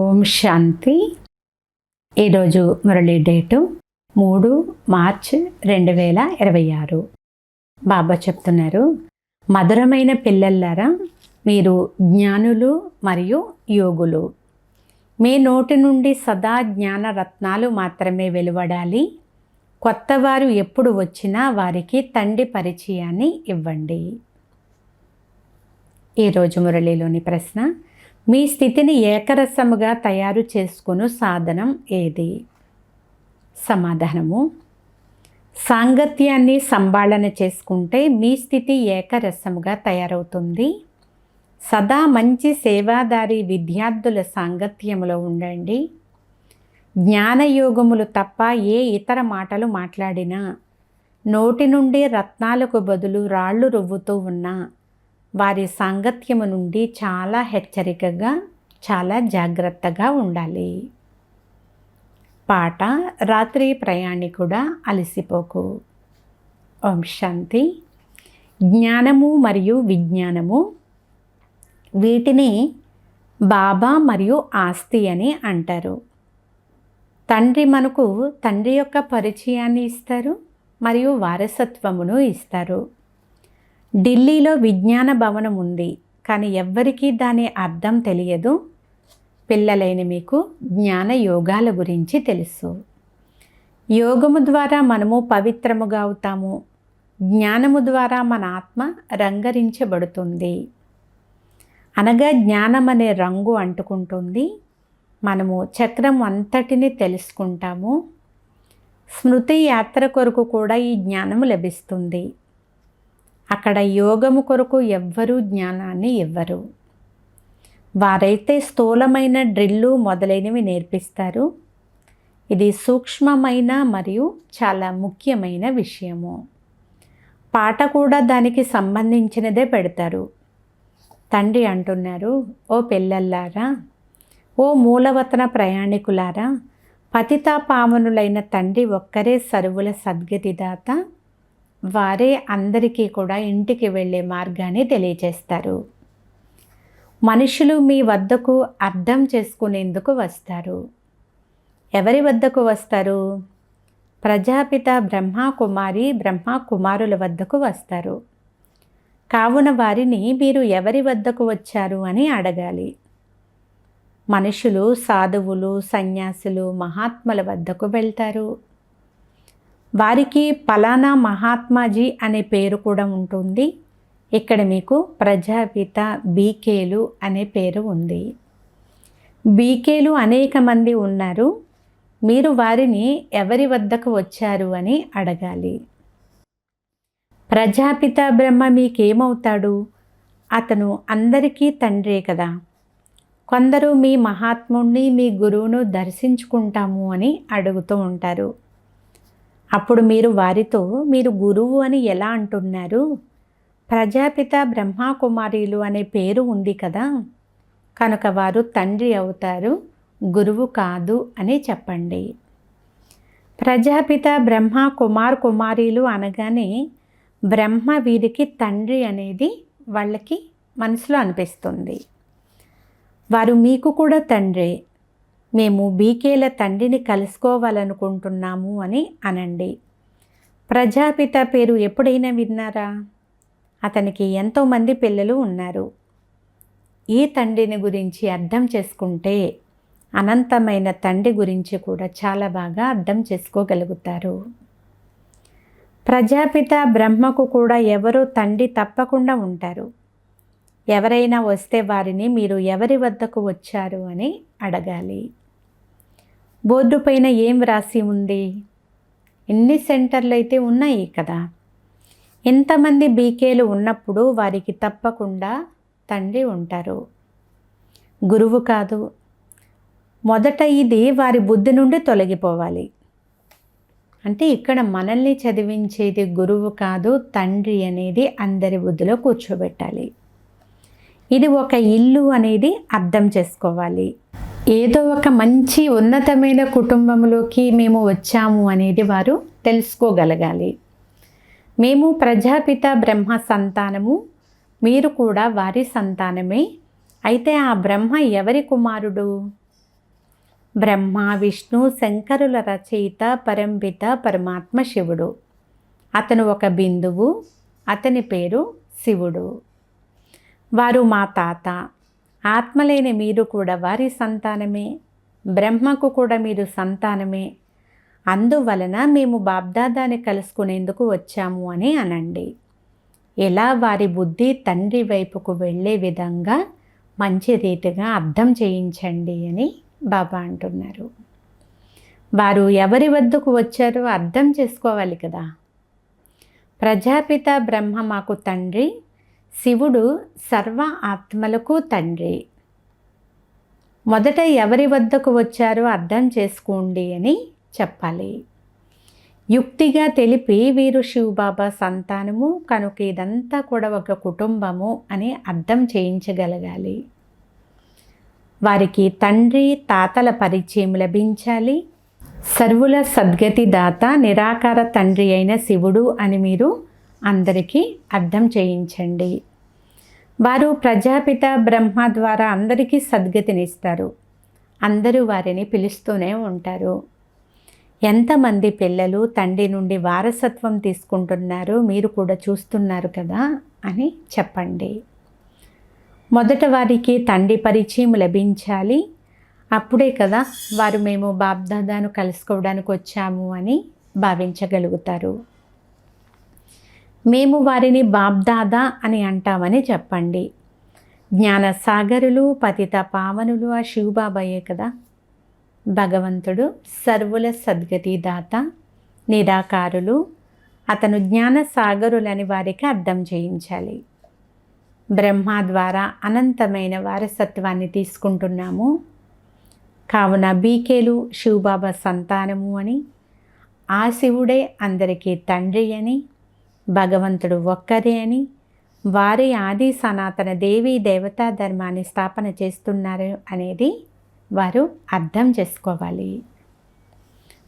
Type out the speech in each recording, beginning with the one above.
ఓం శాంతి. ఈరోజు Murali date 3 March 2026. బాబా చెప్తున్నారు, మధురమైన పిల్లలారా, మీరు జ్ఞానులు మరియు యోగులు. మీ నోటి నుండి సదా జ్ఞాన రత్నాలు మాత్రమే వెలువడాలి. కొత్తవారు ఎప్పుడు వచ్చినా వారికి తండ్రి పరిచయాన్ని ఇవ్వండి. ఈరోజు మురళీలోని ప్రశ్న, మీ స్థితిని ఏకరసముగా తయారు చేసుకుని సాధనం ఏది? సమాధానము, సాంగత్యాన్ని సంభాళన చేసుకుంటే మీ స్థితి ఏకరసముగా తయారవుతుంది. సదా మంచి సేవాదారి విద్యార్థుల సాంగత్యములో ఉండండి. జ్ఞానయోగములు తప్ప ఏ ఇతర మాటలు మాట్లాడినా, నోటి నుండి రత్నాలకు బదులు రాళ్ళు రువ్వుతూ ఉన్నా వారి సాంగత్యము నుండి చాలా హెచ్చరికగా, చాలా జాగ్రత్తగా ఉండాలి. పాట, రాత్రి ప్రయాణికుడా అలసిపోకు. ఓం శాంతి. జ్ఞానము మరియు విజ్ఞానము, వీటిని బాబా మరియు ఆస్తి అని అంటారు. తండ్రి మనకు తండ్రి యొక్క పరిచయాన్ని ఇస్తారు మరియు వారసత్వమును ఇస్తారు. ఢిల్లీలో విజ్ఞాన భవనం ఉంది, కానీ ఎవ్వరికీ దాని అర్థం తెలియదు. పిల్లలైన మీకు జ్ఞాన యోగాల గురించి తెలుసు. యోగము ద్వారా మనము పవిత్రముగా అవుతాము. జ్ఞానము ద్వారా మన ఆత్మ రంగరించబడుతుంది. అనగా జ్ఞానం అనే రంగు అంటుకుంటుంది. మనము చక్రం అంతటిని తెలుసుకుంటాము. స్మృతి యాత్ర కొరకు కూడా ఈ జ్ఞానము లభిస్తుంది. అక్కడ యోగము కొరకు ఎవ్వరూ జ్ఞానాన్ని ఇవ్వరు. వారైతే స్థూలమైన డ్రిల్లు మొదలైనవి నేర్పిస్తారు. ఇది సూక్ష్మమైన మరియు చాలా ముఖ్యమైన విషయము. పాట కూడా దానికి సంబంధించినదే పెడతారు. తండ్రి అంటున్నారు, ఓ పిల్లల్లారా, ఓ మూలవతన ప్రయాణికులారా, పతితా పావనులైన తండ్రి ఒక్కరే సర్వుల సద్గతిదాత. వారే అందరికీ కూడా ఇంటికి వెళ్ళే మార్గాన్ని తెలియజేస్తారు. మనుషులు మీ వద్దకు అర్థం చేసుకునేందుకు వస్తారు. ఎవరి వద్దకు వస్తారు? ప్రజాపిత బ్రహ్మ కుమారి, బ్రహ్మ కుమారుల వద్దకు వస్తారు. కావున వారిని మీరు ఎవరి వద్దకు వచ్చారు అని అడగాలి. మనుషులు సాధువులు, సన్యాసులు, మహాత్ముల వద్దకు వెళ్తారు. వారికి పలానా మహాత్మాజీ అనే పేరు కూడా ఉంటుంది. ఇక్కడ మీకు ప్రజాపిత బీకేలు అనే పేరు ఉంది. బీకేలు అనేక మంది ఉన్నారు. మీరు వారిని ఎవరి వద్దకు వచ్చారు అని అడగాలి. ప్రజాపిత బ్రహ్మ మీకేమవుతాడు? అతను అందరికీ తండ్రే కదా. కొందరు మీ మహాత్ముణ్ణి, మీ గురువును దర్శించుకుంటాము అని అడుగుతూ ఉంటారు. అప్పుడు మీరు వారితో, మీరు గురువు అని ఎలా అంటున్నారు? ప్రజాపిత బ్రహ్మకుమారీలు అనే పేరు ఉంది కదా, కనుక వారు తండ్రి అవుతారు, గురువు కాదు అని చెప్పండి. ప్రజాపిత బ్రహ్మ కుమారీలు అనగానే బ్రహ్మ వీరికి తండ్రి అనేది వాళ్ళకి మనసులో అనిపిస్తుంది. వారు మీకు కూడా తండ్రే. మేము బీకేల తండ్రిని కలుసుకోవాలనుకుంటున్నాము అని అనండి. ప్రజాపిత పేరు ఎప్పుడైనా విన్నారా? అతనికి ఎంతోమంది పిల్లలు ఉన్నారు. ఈ తండ్రిని గురించి అర్థం చేసుకుంటే అనంతమైన తండ్రి గురించి కూడా చాలా బాగా అర్థం చేసుకోగలుగుతారు. ప్రజాపిత బ్రహ్మకు కూడా ఎవరో తండ్రి తప్పకుండా ఉంటారు. ఎవరైనా వస్తే వారిని మీరు ఎవరి వద్దకు వచ్చారు అని అడగాలి. బోర్డు పైన ఏం వ్రాసి ఉంది? ఎన్ని సెంటర్లు అయితే ఉన్నాయి కదా. ఎంతమంది బీకేలు ఉన్నప్పుడు వారికి తప్పకుండా తండ్రి ఉంటారు, గురువు కాదు. మొదట ఇది వారి బుద్ధి నుండి తొలగిపోవాలి. అంటే ఇక్కడ మనల్ని చదివించేది గురువు కాదు, తండ్రి అనేది అందరి బుద్ధిలో కూర్చోబెట్టాలి. ఇది ఒక ఇల్లు అనేది అర్థం చేసుకోవాలి. ఏదో ఒక మంచి ఉన్నతమైన కుటుంబంలోకి మేము వచ్చాము అనేది వారు తెలుసుకోగలగాలి. మేము ప్రజాపిత బ్రహ్మ సంతానము, మీరు కూడా వారి సంతానమే. అయితే ఆ బ్రహ్మ ఎవరి కుమారుడు? బ్రహ్మ విష్ణు శంకరుల రచయిత పరంపిత పరమాత్మ శివుడు. అతను ఒక బిందువు, అతని పేరు శివుడు. వారు మా తాత. ఆత్మలేని మీరు కూడా వారి సంతానమే. బ్రహ్మకు కూడా మీరు సంతానమే. అందువలన మేము బాబ్దాదాని కలుసుకునేందుకు వచ్చాము అని అనండి. ఇలా వారి బుద్ధి తండ్రి వైపుకు వెళ్ళే విధంగా మంచి రీతిగా అర్థం చేయించండి అని బాబా అంటున్నారు. వారు ఎవరి వద్దకు వచ్చారో అర్థం చేసుకోవాలి కదా. ప్రజాపిత బ్రహ్మ మాకు తండ్రి, శివుడు సర్వ ఆత్మలకు తండ్రి. మొదట ఎవరి వద్దకు వచ్చారో అర్థం చేసుకోండి అని చెప్పాలి. యుక్తిగా తెలిపి వీరు శివబాబా సంతానము కనుక ఇదంతా కూడా ఒక కుటుంబము అని అర్థం చేయించగలగాలి. వారికి తండ్రి తాతల పరిచయం లభించాలి. సర్వుల సద్గతి దాత నిరాకార తండ్రి అయిన శివుడు అని మీరు అందరికీ అర్థం చేయించండి. వారు ప్రజాపిత బ్రహ్మ ద్వారా అందరికీ సద్గతినిస్తారు. అందరూ వారిని పిలుస్తూనే ఉంటారు. ఎంతమంది పిల్లలు తండ్రి నుండి వారసత్వం తీసుకుంటున్నారో మీరు కూడా చూస్తున్నారు కదా అని చెప్పండి. మొదట వారికి తండ్రి పరిచయం లభించాలి. అప్పుడే కదా వారు మేము బాబ్దాదాను కలుసుకోవడానికి వచ్చాము అని భావించగలుగుతారు. మేము వారిని బాబ్దాదా అని అంటామని చెప్పండి. జ్ఞానసాగరులు పతిత పావనులు ఆ శివబాబాయే కదా. భగవంతుడు సర్వుల సద్గతి దాత, నిరాకారులు. అతను జ్ఞానసాగరులని వారికి అర్థం చేయించాలి. బ్రహ్మ ద్వారా అనంతమైన వారసత్వాన్ని తీసుకుంటున్నాము. కావున బీకేలు శివబాబా సంతానము అని, ఆ శివుడే అందరికీ తండ్రి అని, భగవంతుడు ఒక్కరే అని, వారి ఆది సనాతన దేవీ దేవతా ధర్మాన్ని స్థాపన చేస్తున్నారు అనేది వారు అర్థం చేసుకోవాలి.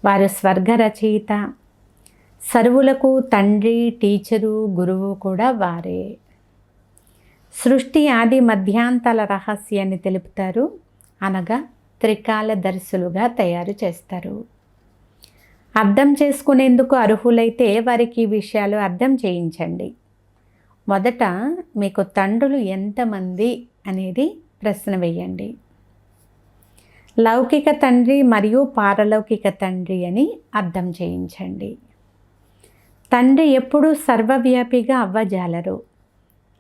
వారు స్వర్గ రచయిత, సర్వులకు తండ్రి, టీచరు, గురువు కూడా వారే. సృష్టి ఆది మధ్యాంతాల రహస్యాన్ని తెలుపుతారు, అనగా త్రికాలదర్శులుగా తయారు చేస్తారు. అర్థం చేసుకునేందుకు అర్హులైతే వారికి ఈ విషయాలు అర్థం చేయించండి. మొదట మీకు తండ్రులు ఎంతమంది అనేది ప్రశ్న వేయండి. లౌకిక తండ్రి మరియు పారలౌకిక తండ్రి అని అర్థం చేయించండి. తండ్రి ఎప్పుడూ సర్వవ్యాపిగా అవ్వజాలరు.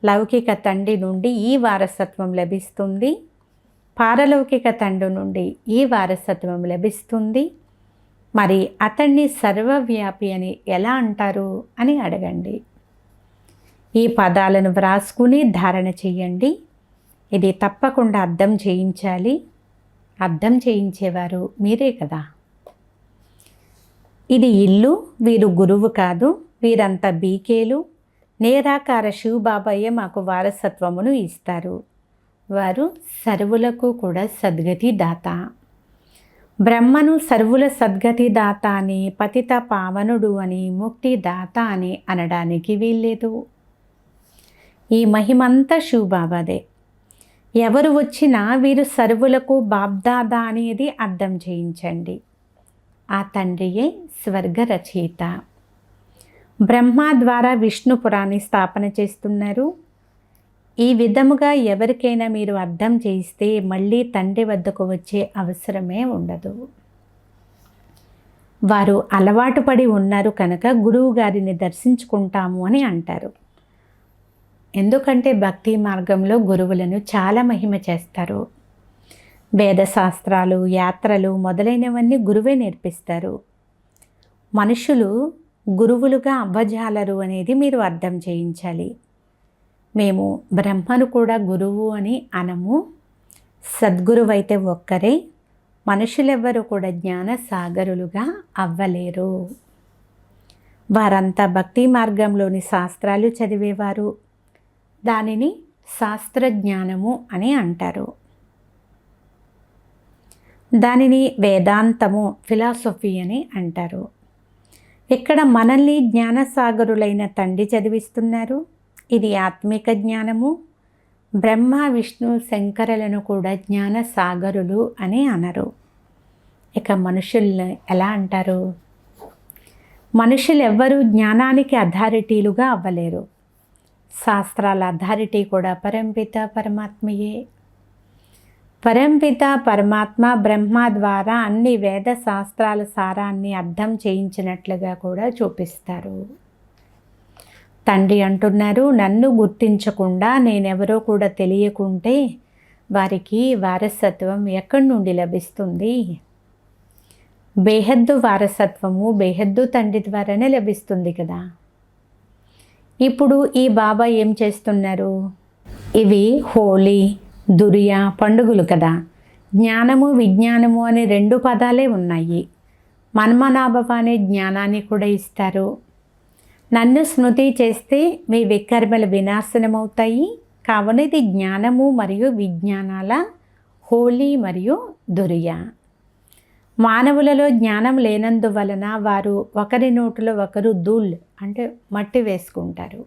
లౌకిక తండ్రి నుండి ఈ వారసత్వం లభిస్తుంది, పారలౌకిక తండ్రి నుండి ఈ వారసత్వం లభిస్తుంది. మరి అతన్ని సర్వవ్యాపి అని ఎలా అంటారు అని అడగండి. ఈ పదాలను వ్రాసుకుని ధారణ చెయ్యండి. ఇది తప్పకుండా అర్థం చేయించాలి. అర్థం చేయించేవారు మీరే కదా. ఇది ఇల్లు, వీరు గురువు కాదు, వీరంతా బీకేలు. నిరాకార శివబాబాయే మాకు వారసత్వమును ఇస్తారు. వారు సర్వులకు కూడా సద్గతి దాత. బ్రహ్మను సర్వుల సద్గతి దాత అని, పతిత పావనుడు అని, ముక్తి దాత అని అనడానికి వీల్లేదు. ఈ మహిమంతా శివబాబాదే. ఎవరు వచ్చినా వీరు సర్వులకు బాబ్దాదా అనేది అర్థం చేయించండి. ఆ తండ్రియే స్వర్గ రచయిత. బ్రహ్మ ద్వారా విష్ణు పురాణి స్థాపన చేస్తున్నారు. ఈ విధముగా ఎవరికైనా మీరు అర్థం చేయిస్తే మళ్ళీ తండ్రి వద్దకు వచ్చే అవసరమే ఉండదు. వారు అలవాటు పడి ఉన్నారు కనుక గురువు గారిని దర్శించుకుంటాము అని అంటారు. ఎందుకంటే భక్తి మార్గంలో గురువులను చాలా మహిమ చేస్తారు. వేదశాస్త్రాలు, యాత్రలు మొదలైనవన్నీ గురువే నేర్పిస్తారు. మనుషులు గురువులుగా అవ్వజాలరు అనేది మీరు అర్థం చేయించాలి. మేము బ్రహ్మను కూడా గురువు అని అనము. సద్గురువైతే ఒక్కరే. మనుషులెవ్వరూ కూడా జ్ఞాన సాగరులుగా అవ్వలేరు. వారంతా భక్తి మార్గంలోని శాస్త్రాలు చదివేవారు. దానిని శాస్త్రజ్ఞానము అని అంటారు. దానిని వేదాంతము, ఫిలాసఫీ అని అంటారు. ఇక్కడ మనల్ని జ్ఞానసాగరులైన తండ్రి చదివిస్తున్నారు. ఇది ఆత్మిక జ్ఞానము. బ్రహ్మ విష్ణు శంకరులను కూడా జ్ఞానసాగరులు అని అనరు. ఇక మనుషుల్ని ఎలా అంటారు? మనుషులు ఎవ్వరూ జ్ఞానానికి అథారిటీలుగా అవ్వలేరు. శాస్త్రాల అథారిటీ కూడా పరంపిత పరమాత్మయే. పరంపిత పరమాత్మ బ్రహ్మ ద్వారా అన్ని వేద శాస్త్రాల సారాన్ని అర్థం చేయించినట్లుగా కూడా చూపిస్తారు. తండ్రి అంటున్నారు, నన్ను గుర్తించకుండా నేనెవరో కూడా తెలియకుంటే వారికి వారసత్వం ఎక్కడి నుండి లభిస్తుంది? బేహద్దు వారసత్వము బేహద్దు తండ్రి ద్వారానే లభిస్తుంది కదా. ఇప్పుడు ఈ బాబా ఏం చేస్తున్నారు? ఇవి హోలీ, దురియా పండుగలు కదా. జ్ఞానము విజ్ఞానము అనే 2 పదాలే ఉన్నాయి. మన్మనాభవ అనే జ్ఞానాన్ని కూడా ఇస్తారు. నన్ను స్మృతి చేస్తే మీ వికర్మలు వినాశనమవుతాయి. కావున ఇది జ్ఞానము మరియు విజ్ఞానాల హోలీ మరియు దురియా. మానవులలో జ్ఞానం లేనందువలన వారు ఒకరి నోటిలో ఒకరు ధూళ్ అంటే మట్టి వేసుకుంటారు.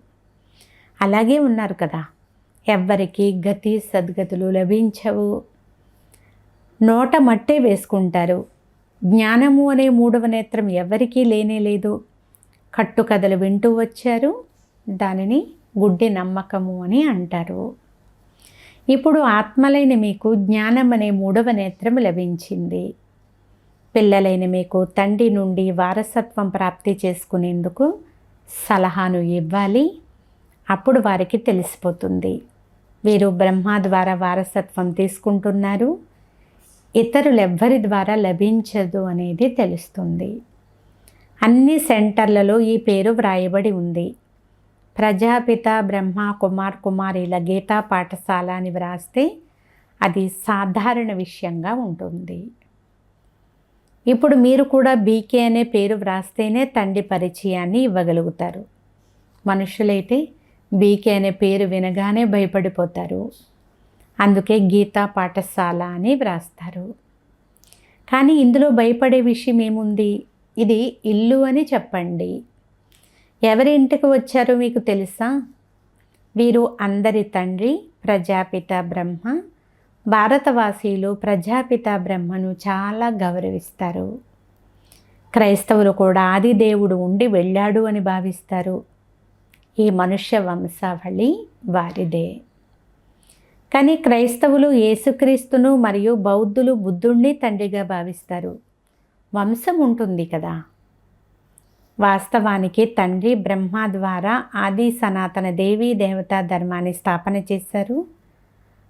అలాగే ఉన్నారు కదా. ఎవ్వరికి గతి సద్గతులు లభించవు. నోట మట్టే వేసుకుంటారు. జ్ఞానము అనే 3వ నేత్రం ఎవరికీ లేనే లేదు. కట్టుకథలు వింటూ వచ్చారు. దానిని గుడ్డి నమ్మకము అని అంటారు. ఇప్పుడు ఆత్మలైన మీకు జ్ఞానం అనే 3వ నేత్రం లభించింది. పిల్లలైన మీకు తండ్రి నుండి వారసత్వం ప్రాప్తి చేసుకునేందుకు సలహాను ఇవ్వాలి. అప్పుడు వారికి తెలిసిపోతుంది వీరు బ్రహ్మ ద్వారా వారసత్వం తీసుకుంటున్నారు, ఇతరులెవ్వరి ద్వారా లభించదు అనేది తెలుస్తుంది. అన్ని సెంటర్లలో ఈ పేరు వ్రాయబడి ఉంది. ప్రజాపిత బ్రహ్మ కుమార్ కుమారీల గీతా పాఠశాల అని వ్రాస్తే అది సాధారణ విషయంగా ఉంటుంది. ఇప్పుడు మీరు కూడా బీకే అనే పేరు వ్రాస్తేనే తండ్రి పరిచయాన్ని ఇవ్వగలుగుతారు. మనుషులైతే బీకే అనే పేరు వినగానే భయపడిపోతారు. అందుకే గీతా పాఠశాల అని వ్రాస్తారు. కానీ ఇందులో భయపడే విషయం ఏముంది? ఇది ఇల్లు అని చెప్పండి. ఎవరి ఇంటికి వచ్చారో మీకు తెలుసా? వీరు అందరి తండ్రి ప్రజాపిత బ్రహ్మ. భారతవాసీలు ప్రజాపిత బ్రహ్మను చాలా గౌరవిస్తారు. క్రైస్తవులు కూడా ఆది దేవుడు ఉండి వెళ్ళాడు అని భావిస్తారు. ఈ మనుష్య వంశావళి వారిదే. కానీ క్రైస్తవులు యేసుక్రీస్తును మరియు బౌద్ధులు బుద్ధుణ్ణి తండ్రిగా భావిస్తారు. వంశం ఉంటుంది కదా. వాస్తవానికి తండ్రి బ్రహ్మ ద్వారా ఆది సనాతన దేవీ దేవతా ధర్మాన్ని స్థాపన చేశారు.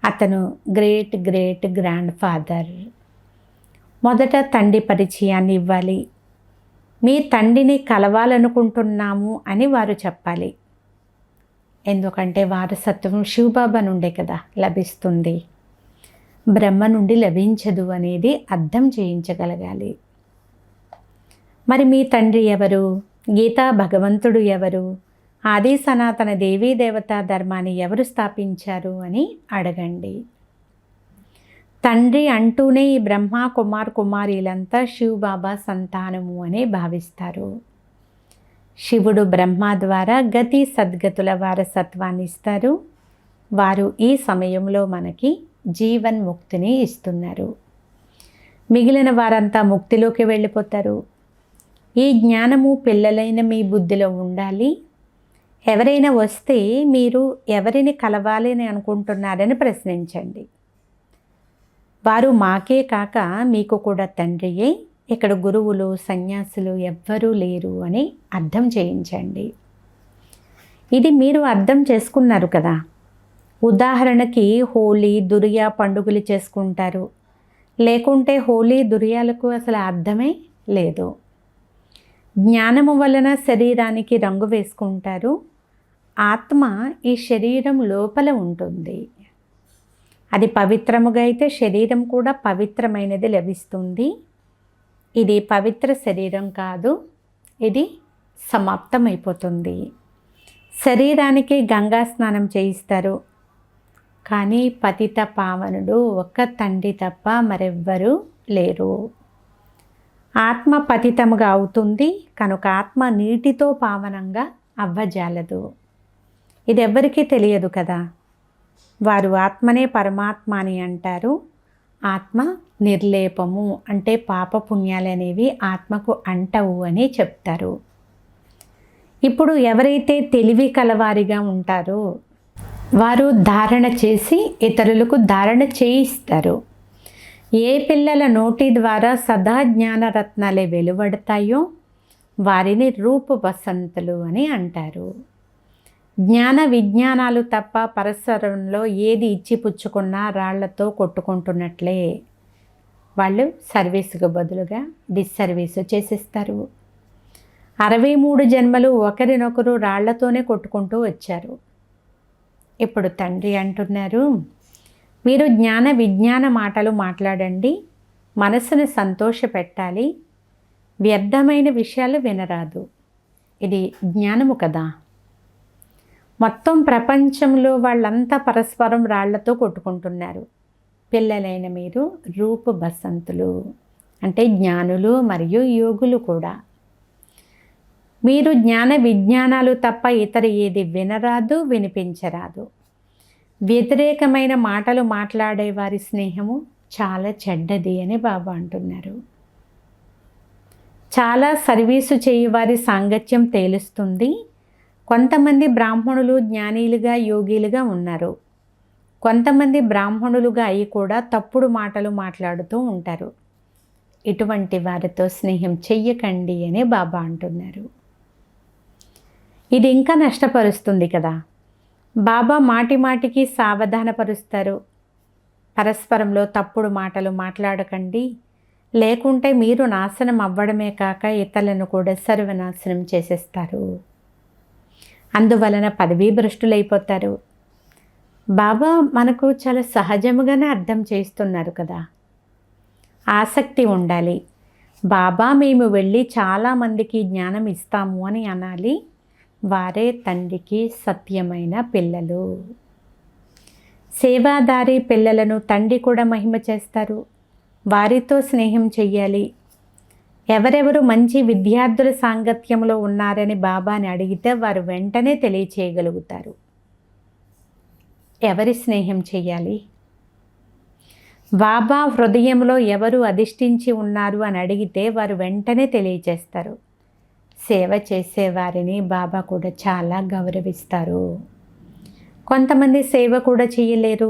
అతను గ్రేట్ గ్రేట్ గ్రాండ్ ఫాదర్. మొదట తండ్రి పరిచయాన్ని ఇవ్వాలి. మీ తండ్రిని కలవాలనుకుంటున్నాము అని వారు చెప్పాలి. ఎందుకంటే వారసత్వం శివబాబా నుండే కదా లభిస్తుంది, బ్రహ్మ నుండి లభించదు అనేది అర్థం చేయించగలగాలి. మరి మీ తండ్రి ఎవరు? గీతా భగవంతుడు ఎవరు? ఆది సనాతన దేవీ దేవతా ధర్మాన్ని ఎవరు స్థాపించారు అని అడగండి. తండ్రి అంటూనే ఈ బ్రహ్మ కుమార్ కుమారీలంతా శివబాబా సంతానము అని భావిస్తారు. శివుడు బ్రహ్మ ద్వారా గతి సద్గతుల వారసత్వాన్ని ఇస్తారు. వారు ఈ సమయంలో మనకి జీవన్ముక్తిని ఇస్తున్నారు. మిగిలిన వారంతా ముక్తిలోకి వెళ్ళిపోతారు. ఈ జ్ఞానము పిల్లలైన మీ బుద్ధిలో ఉండాలి. ఎవరైనా వస్తే మీరు ఎవరిని కలవాలి అని అనుకుంటున్నారని ప్రశ్నించండి. వారు మాకే కాక మీకు కూడా తండ్రియే. ఇక్కడ గురువులు సన్యాసులు ఎవ్వరూ లేరు అని అర్థం చేయించండి. ఇది మీరు అర్థం చేసుకున్నారు కదా. ఉదాహరణకి హోలీ దురియా పండుగలు చేసుకుంటారు. లేకుంటే హోలీ దురియాలకు అసలు అర్థమే లేదు. జ్ఞానము వలన శరీరానికి రంగు వేసుకుంటారు. ఆత్మ ఈ శరీరం లోపల ఉంటుంది. అది పవిత్రముగా అయితే శరీరం కూడా పవిత్రమైనది లభిస్తుంది. ఇది పవిత్ర శరీరం కాదు, ఇది సమాప్తమైపోతుంది. శరీరానికి గంగా స్నానం చేయిస్తారు. కానీ పతిత పావనుడు ఒక్క తండ్రి తప్ప మరెవ్వరూ లేరు. ఆత్మ పతితముగా అవుతుంది కనుక ఆత్మ నీటితో పావనంగా అవ్వజాలదు. ఇది ఎవ్వరికీ తెలియదు కదా. వారు ఆత్మనే పరమాత్మ అని అంటారు. ఆత్మ నిర్లేపము, అంటే పాపపుణ్యాలు అనేవి ఆత్మకు అంటవు అని చెప్తారు. ఇప్పుడు ఎవరైతే తెలివి కలవారిగా ఉంటారో వారు ధారణ చేసి ఇతరులకు ధారణ చేయిస్తారు. ఏ పిల్లల నోటి ద్వారా సదా జ్ఞానరత్నాలే వెలువడతాయో వారిని రూపవసంతులు అని అంటారు. జ్ఞాన విజ్ఞానాలు తప్ప పరస్పరంలో ఏది ఇచ్చి పుచ్చుకున్నా రాళ్లతో కొట్టుకుంటున్నట్లే. వాళ్ళు సర్వీసుకు బదులుగా డిస్సర్వీసు చేసేస్తారు. 63 జన్మలు ఒకరినొకరు రాళ్లతోనే కొట్టుకుంటూ వచ్చారు. ఇప్పుడు తండ్రి అంటున్నారు, మీరు జ్ఞాన విజ్ఞాన మాటలు మాట్లాడండి, మనసును సంతోషపెట్టాలి, వ్యర్థమైన విషయాలు వినరాదు. ఇది జ్ఞానము కదా. మొత్తం ప్రపంచంలో వాళ్ళంతా పరస్పరం రాళ్లతో కొట్టుకుంటున్నారు. పిల్లలైన మీరు రూప బసంతులు, అంటే జ్ఞానులు మరియు యోగులు కూడా. మీరు జ్ఞాన విజ్ఞానాలు తప్ప ఇతర ఏది వినరాదు, వినిపించరాదు. వ్యతిరేకమైన మాటలు మాట్లాడే వారి స్నేహము చాలా చెడ్డది అని బాబా అంటున్నారు. చాలా సర్వీసు చేయువారి సాంగత్యం తేలుస్తుంది. కొంతమంది బ్రాహ్మణులు జ్ఞానీలుగా యోగిలుగా ఉన్నారు. కొంతమంది బ్రాహ్మణులుగా అయి కూడా తప్పుడు మాటలు మాట్లాడుతూ ఉంటారు. ఇటువంటి వారితో స్నేహం చెయ్యకండి అని బాబా అంటున్నారు. ఇది ఇంకా నష్టపరుస్తుంది కదా. బాబా మాటి మాటికి సావధానపరుస్తారు. పరస్పరంలో తప్పుడు మాటలు మాట్లాడకండి, లేకుంటే మీరు నాశనం అవ్వడమే కాక ఇతరులను కూడా సర్వనాశనం చేసేస్తారు. అందువలన పదవీ భ్రష్టులైపోతారు. బాబా మనకు చాలా సహజముగానే అర్థం చేస్తున్నారు కదా. ఆసక్తి ఉండాలి. బాబా మేము వెళ్ళి చాలామందికి జ్ఞానం ఇస్తాము అని అనాలి. వారే తండ్రికి సత్యమైన పిల్లలు. సేవాదారి పిల్లలను తండ్రి కూడా మహిమ చేస్తారు. వారితో స్నేహం చెయ్యాలి. ఎవరెవరు మంచి విద్యార్థుల సాంగత్యంలో ఉన్నారని బాబాని అడిగితే వారు వెంటనే తెలియచేయగలుగుతారు. ఎవరి స్నేహం చెయ్యాలి? బాబా హృదయంలో ఎవరు అధిష్ఠించి ఉన్నారు అని అడిగితే వారు వెంటనే తెలియచేస్తారు. సేవ చేసేవారిని బాబా కూడా చాలా గౌరవిస్తారు. కొంతమంది సేవ కూడా చేయలేరు.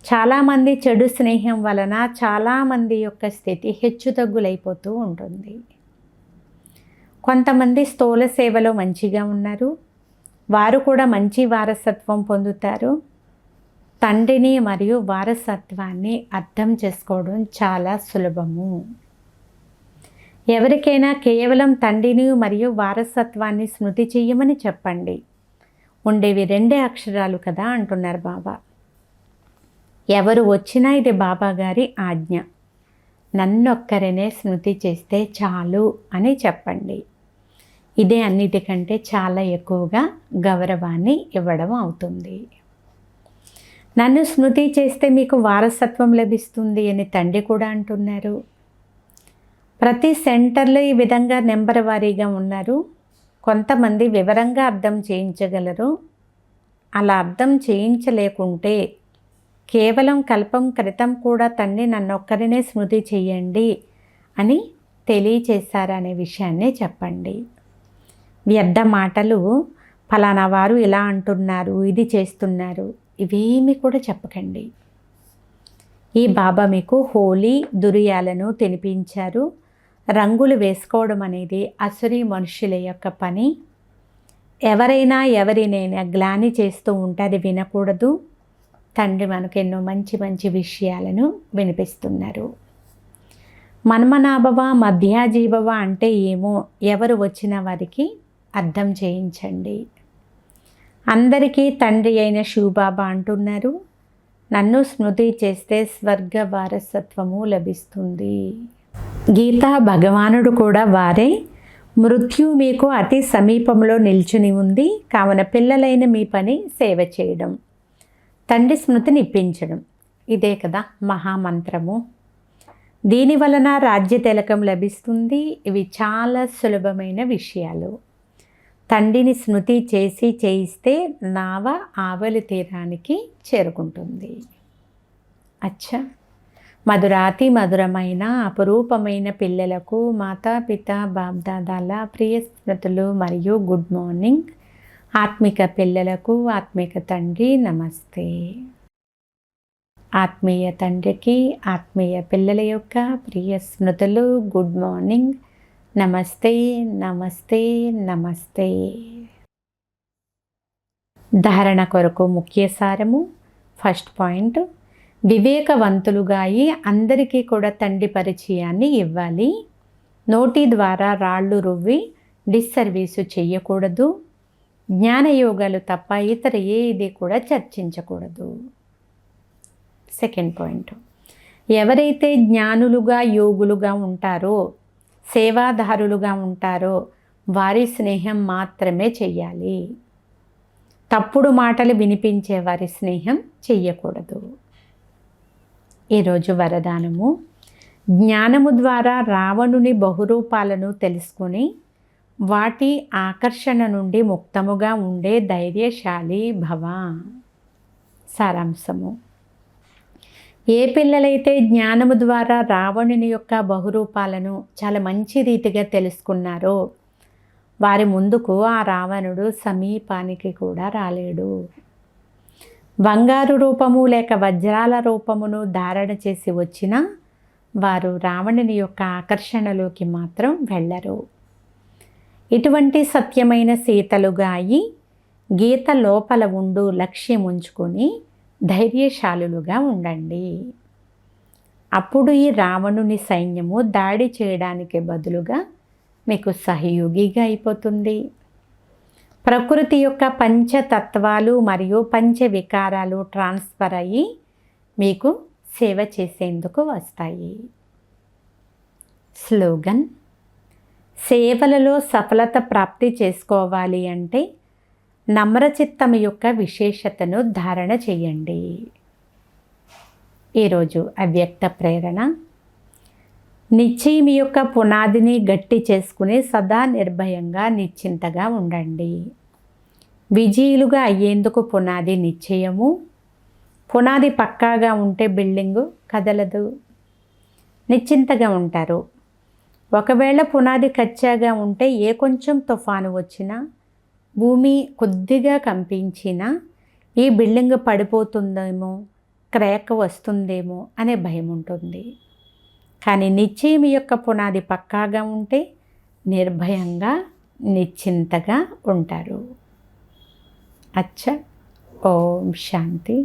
చాలామంది చెడు స్నేహం వలన చాలామంది యొక్క స్థితి హెచ్చుతగ్గులైపోతూ ఉంటుంది. కొంతమంది స్థూల సేవలో మంచిగా ఉన్నారు. వారు కూడా మంచి వారసత్వం పొందుతారు. తండ్రిని మరియు వారసత్వాన్ని అర్థం చేసుకోవడం చాలా సులభము. ఎవరికైనా కేవలం తండ్రిని మరియు వారసత్వాన్ని స్మృతి చెయ్యమని చెప్పండి. ఉండేవి 2 అక్షరాలు కదా అంటున్నారు బాబా. ఎవరు వచ్చినా ఇది బాబా గారి ఆజ్ఞ. నన్నొక్కరినే స్మృతి చేస్తే చాలు అని చెప్పండి. ఇదే అన్నిటికంటే చాలా ఎక్కువగా గౌరవాన్ని ఇవ్వడం అవుతుంది. నన్ను స్మృతి చేస్తే మీకు వారసత్వం లభిస్తుంది అని తండ్రి కూడా అంటున్నారు. ప్రతి సెంటర్లో ఈ విధంగా నెంబర్ వారీగా ఉన్నారు. కొంతమంది వివరంగా అర్థం చేయించగలరు. అలా అర్థం చేయించలేకుంటే కేవలం కల్పం క్రితం కూడా తండ్రి నన్నొక్కరినే స్మృతి చెయ్యండి అని తెలియచేశారనే విషయాన్ని చెప్పండి. వ్యర్థ మాటలు, ఫలానా వారు ఇలా అంటున్నారు, ఇది చేస్తున్నారు, ఇవేమీ కూడా చెప్పకండి. ఈ బాబా మీకు హోలీ దుర్యాలను తినిపించారు. రంగులు వేసుకోవడం అనేది అసురీ మనుషుల యొక్క పని. ఎవరైనా ఎవరినైనా గ్లాని చేస్తూ ఉంటే అది వినకూడదు. తండ్రి మనకు ఎన్నో మంచి మంచి విషయాలను వినిపిస్తున్నారు. మన్మనాభవ మధ్యాజీభవ అంటే ఏమో ఎవరు వచ్చిన వారికి అర్థం చేయించండి. అందరికీ తండ్రి అయిన శివబాబా అంటున్నారు, నన్ను స్మృతి చేస్తే స్వర్గ వారసత్వము లభిస్తుంది. గీతా భగవానుడు కూడా వారే. మృత్యు మీకు అతి సమీపంలో నిల్చుని ఉంది. కావున పిల్లలైన మీ పని సేవ చేయడం, తండ్రి స్మృతిని ఇప్పించడం. ఇదే కదా మహామంత్రము. దీని వలన రాజ్య తిలకం లభిస్తుంది. ఇవి చాలా సులభమైన విషయాలు. తండ్రిని స్మృతి చేసి చేయిస్తే నావ ఆవలి తీరానికి చేరుకుంటుంది. అచ్చా, మధురాతి మధురమైన అపురూపమైన పిల్లలకు మాతాపిత బాబ్దాదాల ప్రియ స్మృతులు మరియు గుడ్ మార్నింగ్. ఆత్మిక పిల్లలకు ఆత్మిక తండ్రి నమస్తే. ఆత్మీయ తండ్రికి ఆత్మీయ పిల్లల యొక్క ప్రియ స్మృతులు గుడ్ మార్నింగ్. నమస్తే నమస్తే నమస్తే. ధారణ కొరకు ముఖ్య సారము. ఫస్ట్ పాయింట్, వివేకవంతులుగా అయి అందరికీ కూడా తండ్రి పరిచయాన్ని ఇవ్వాలి. నోటి ద్వారా రాళ్ళు రువ్వి డిస్సర్వీసు చెయ్యకూడదు. జ్ఞానయోగాలు తప్ప ఇతర ఏది కూడా చర్చించకూడదు. సెకండ్ పాయింట్, ఎవరైతే జ్ఞానులుగా యోగులుగా ఉంటారో, సేవాదారులుగా ఉంటారో వారి స్నేహం మాత్రమే చెయ్యాలి. తప్పుడు మాటలు వినిపించే వారి స్నేహం చెయ్యకూడదు. ఈరోజు వరదానము, జ్ఞానము ద్వారా రావణుని బహురూపాలను తెలుసుకొని వాటి ఆకర్షణ నుండి ముక్తముగా ఉండే ధైర్యశాలి భవ. సారాంశము, ఏ పిల్లలైతే జ్ఞానము ద్వారా రావణుని యొక్క బహురూపాలను చాలా మంచి రీతిగా తెలుసుకున్నారో వారి ముందుకు ఆ రావణుడు సమీపానికి కూడా రాలేడు. బంగారు రూపము లేక వజ్రాల రూపమును ధారణ చేసి వచ్చినా వారు రావణుని యొక్క ఆకర్షణలోకి మాత్రం వెళ్ళరు. ఇటువంటి సత్యమైన సీతలుగా అయి గీత లోపల ఉండు లక్ష్యం ఉంచుకొని ధైర్యశాలులుగా ఉండండి. అప్పుడు ఈ రావణుని సైన్యము దాడి చేయడానికి బదులుగా మీకు సహయోగిగా అయిపోతుంది. ప్రకృతి యొక్క పంచతత్వాలు మరియు పంచవికారాలు ట్రాన్స్ఫర్ అయ్యి మీకు సేవ చేసేందుకు వస్తాయి. స్లోగన్, సేవలలో సఫలత ప్రాప్తి చేసుకోవాలి అంటే నమ్రచిత్తం యొక్క విశేషతను ధారణ చేయండి. ఈరోజు అవ్యక్త ప్రేరణ, నిశ్చయం యొక్క పునాదిని గట్టి చేసుకుని సదా నిర్భయంగా నిశ్చింతగా ఉండండి. విజయులుగా అయ్యేందుకు పునాది నిశ్చయము. పునాది పక్కాగా ఉంటే బిల్డింగు కదలదు. నిశ్చింతగా ఉంటారు. ఒకవేళ పునాది కచ్చాగా ఉంటే ఏ కొంచెం తుఫాను వచ్చినా, భూమి కొద్దిగా కంపించినా ఈ బిల్డింగ్ పడిపోతుందేమో, క్రాక్ వస్తుందేమో అనే భయం ఉంటుంది. కానీ నిశ్చయం యొక్క పునాది పక్కాగా ఉంటే నిర్భయంగా నిశ్చింతగా ఉంటారు. అచ్చా. ఓం శాంతి.